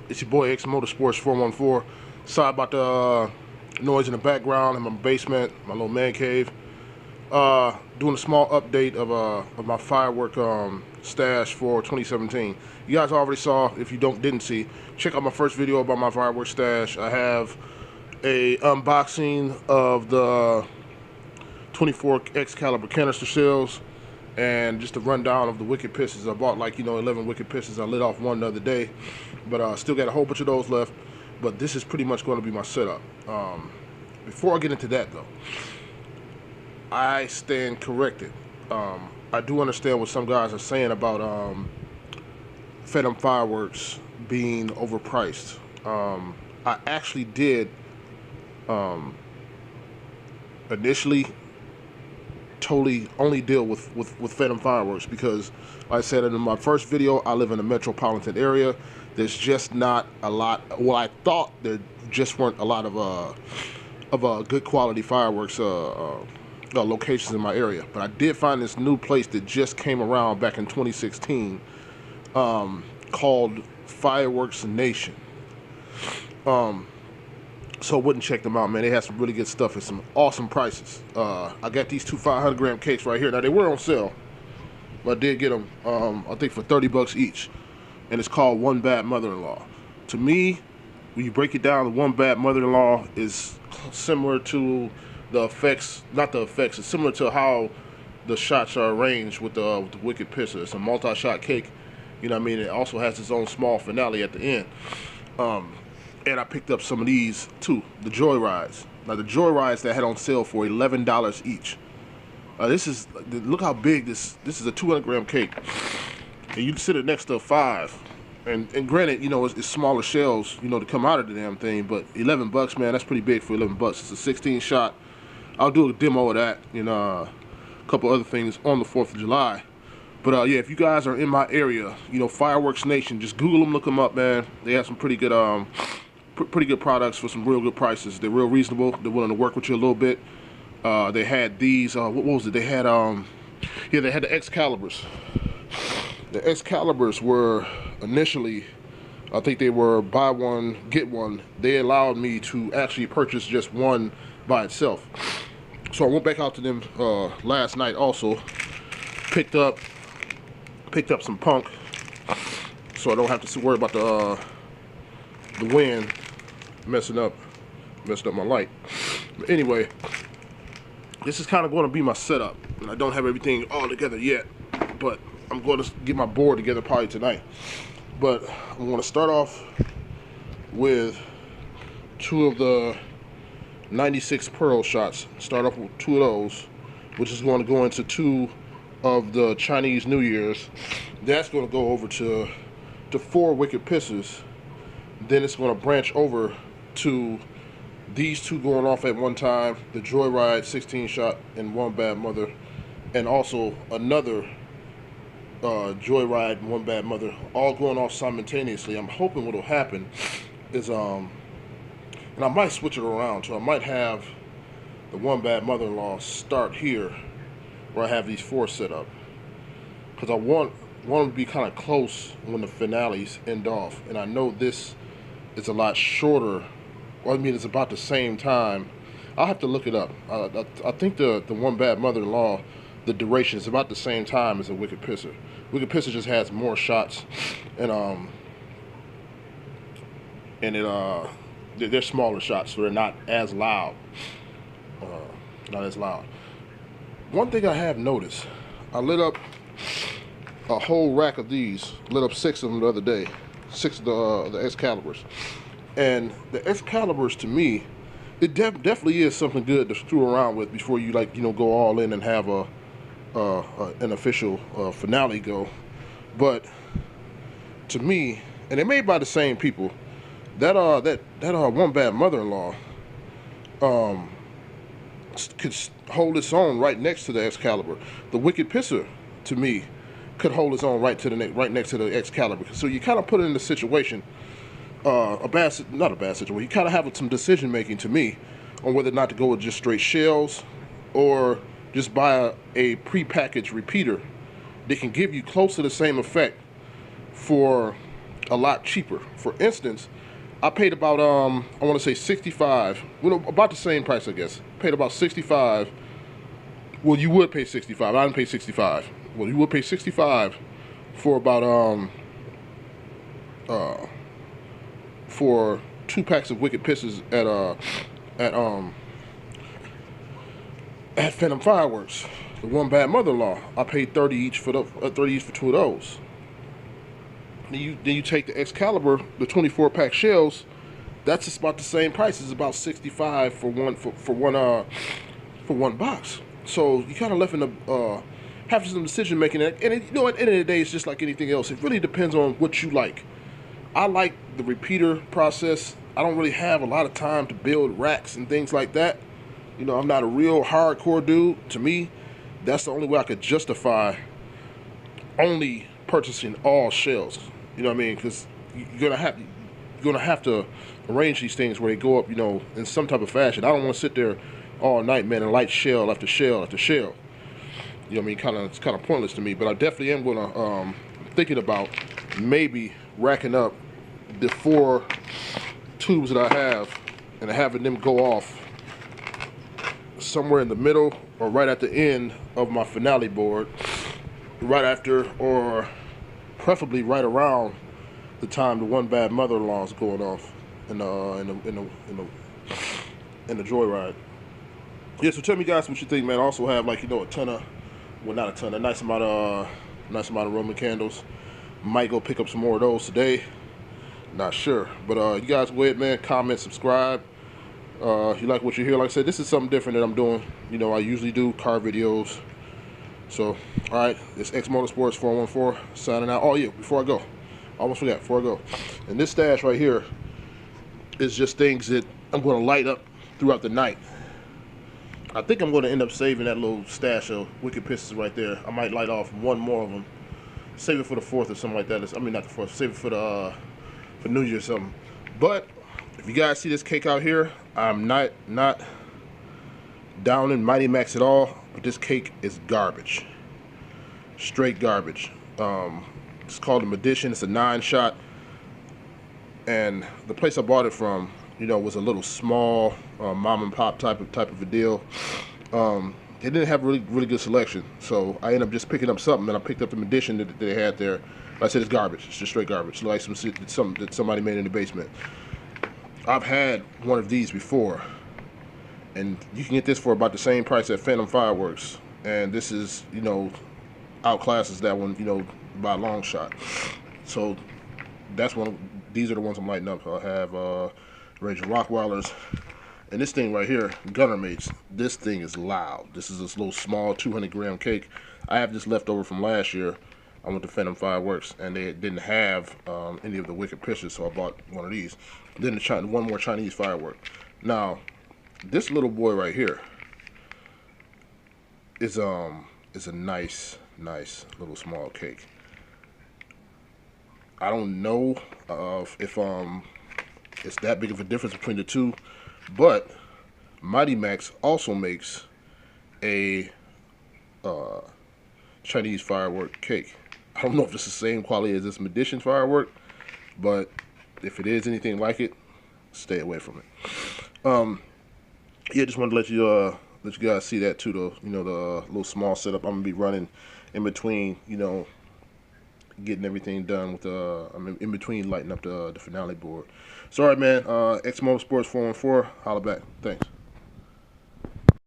It's your boy X Motorsports 414. Sorry about the noise in the background in my basement, my little man cave. Doing a small update of my firework stash for 2017. You guys already saw. If you didn't see, check out my first video about my firework stash. I have a unboxing of the 24 Excalibur canister shells, and just a rundown of the wicked pistols. I bought 11 wicked pistols. I lit off one the other day, but still got a whole bunch of those left. But this is pretty much going to be my setup. Before I get into that though, I stand corrected. I do understand what some guys are saying about Phantom fireworks being overpriced. I actually did initially totally only deal with Phantom fireworks because, like I said in my first video, I live in a metropolitan area. There's just not a lot. Well, I thought there just weren't a lot of good quality fireworks locations in my area. But I did find this new place that just came around back in 2016 called Fireworks Nation. So I wouldn't check them out, man. They have some really good stuff at some awesome prices. I got these two 500-gram cakes right here. Now, they were on sale, but I did get them, I think, for 30 bucks each. And it's called One Bad Mother-in-Law. To me, when you break it down, the One Bad Mother-in-Law is similar to the effects, not the effects, it's similar to how the shots are arranged with the Wicked Pistol. It's a multi-shot cake, you know what I mean? It also has its own small finale at the end. And I picked up some of these too, the Joyrides. Now the Joyrides that I had on sale for $11 each. Look how big this is a 200-gram cake. And you can sit it next to a 5. And granted, you know, it's smaller shells, you know, to come out of the damn thing, but 11 bucks, man, that's pretty big for 11 bucks. It's a 16 shot. I'll do a demo of that and a couple other things on the 4th of July. But yeah, if you guys are in my area, you know, Fireworks Nation, just Google them, look them up, man. They have some pretty good products for some real good prices. They're real reasonable. They're willing to work with you a little bit. They had these, what was it? They had, yeah, they had the Excaliburs. The Excaliburs were initially, I think they were buy one, get one. They allowed me to actually purchase just one by itself. So I went back out to them last night also. Picked up some punk, so I don't have to worry about the wind messing up my light. But anyway, this is kind of going to be my setup, and I don't have everything all together yet, but I'm going to get my board together probably tonight. But I'm going to start off with two of the 96 Pearl shots. Start off with two of those, which is going to go into two of the Chinese New Year's. That's going to go over to 4 Wicked Pistols. Then it's going to branch over to these two going off at one time, the Joyride 16 shot and One Bad Mother, and also another Joyride and One Bad Mother, all going off simultaneously. I'm hoping what'll happen is and I might switch it around, so I might have the One Bad Mother-in-Law start here where I have these 4 set up, because I want them to be kind of close when the finales end off. And I know this is a lot shorter. Well, I mean, it's about the same time. I'll have to look it up. I think the One Bad Mother-in-Law, the duration is about the same time as a Wicked Pistol. Wicked Pistol just has more shots, and they're smaller shots, so they're not as loud. One thing I have noticed, I lit up a whole rack of these, lit up 6 of them the other day, 6 of the Excaliburs. And the Excaliburs, to me, it definitely is something good to screw around with before you go all in and have an official finale go. But to me, and they're made by the same people, that One Bad Mother-in-Law could hold its own right next to the Excalibur. The Wicked Pistol, to me, could hold its own right next to the Excalibur. So you kind of put it in the situation, not a bad situation. You kind of have some decision making, to me, on whether or not to go with just straight shells or just buy a pre-packaged repeater that can give you close to the same effect for a lot cheaper. For instance, I paid about I want to say 65, well, about the same price, I guess. Paid about 65. Well, you would pay 65. I didn't pay 65. Well, you would pay 65 for about for 2 packs of Wicked Pisses at Phantom Fireworks. The One Bad Mother-in-Law. I paid 30 each for 30 each for 2 of those. Then you take the Excalibur, the 24-pack shells. That's just about the same price. It's about 65 for one box. So you kind of left in the have some decision making. And you know, at the end of the day, it's just like anything else. It really depends on what you like. I like the repeater process. I don't really have a lot of time to build racks and things like that. You know, I'm not a real hardcore dude. To me, that's the only way I could justify only purchasing all shells. You know what I mean? Because you're gonna have to arrange these things where they go up, you know, in some type of fashion. I don't want to sit there all night, man, and light shell after shell after shell. You know what I mean? It's kind of pointless to me. But I definitely am gonna thinking about maybe racking up the 4 tubes that I have and having them go off somewhere in the middle or right at the end of my finale board, right after or preferably right around the time the One Bad Mother-in-Law is going off in the joyride. Yeah, so tell me guys what you think, man. I also have, like, you know, a nice amount of Roman candles. Might go pick up some more of those today. Not sure, but you guys go ahead, man. Comment, subscribe. If you like what you hear, like I said, this is something different that I'm doing. You know, I usually do car videos. So, all right, it's X Motorsports 414 signing out. Oh yeah, before I go, I almost forgot. Before I go, and this stash right here is just things that I'm going to light up throughout the night. I think I'm going to end up saving that little stash of Wicked Pisses right there. I might light off one more of them. Save it for the 4th or something like that. I mean, not the 4th. Save it for New Year or something. But if you guys see this cake out here, I'm not down in Mighty Max at all. But this cake is garbage. Straight garbage. It's called a Medition. It's a 9-shot. And the place I bought it from, you know, was a little small mom and pop type of a deal. They didn't have really good selection, so I ended up just picking up something, and I picked up the Medition that they had there. Like I said, it's garbage. It's just straight garbage. Like something that somebody made in the basement. I've had one of these before, and you can get this for about the same price at Phantom Fireworks. And this is, you know, outclasses that one, you know, by a long shot. So that's one. These are the ones I'm lighting up. I have Ranger Rockwilders. And this thing right here, Gunner Mates, this thing is loud. This is this little small 200-gram cake. I have this left over from last year. I went to Phantom Fireworks, and they didn't have any of the Wicked Pisses, so I bought one of these. Then one more Chinese firework. Now, this little boy right here is a nice little small cake. I don't know if it's that big of a difference between the two. But Mighty Max also makes a Chinese firework cake. I don't know if it's the same quality as this Medition firework, but if it is anything like it, stay away from it. Yeah, just wanted to let you guys see that too. The little small setup I'm gonna be running in between, you know, getting everything done with in between lighting up the finale board. So, all right, man. X Motorsports 414. Holla back. Thanks.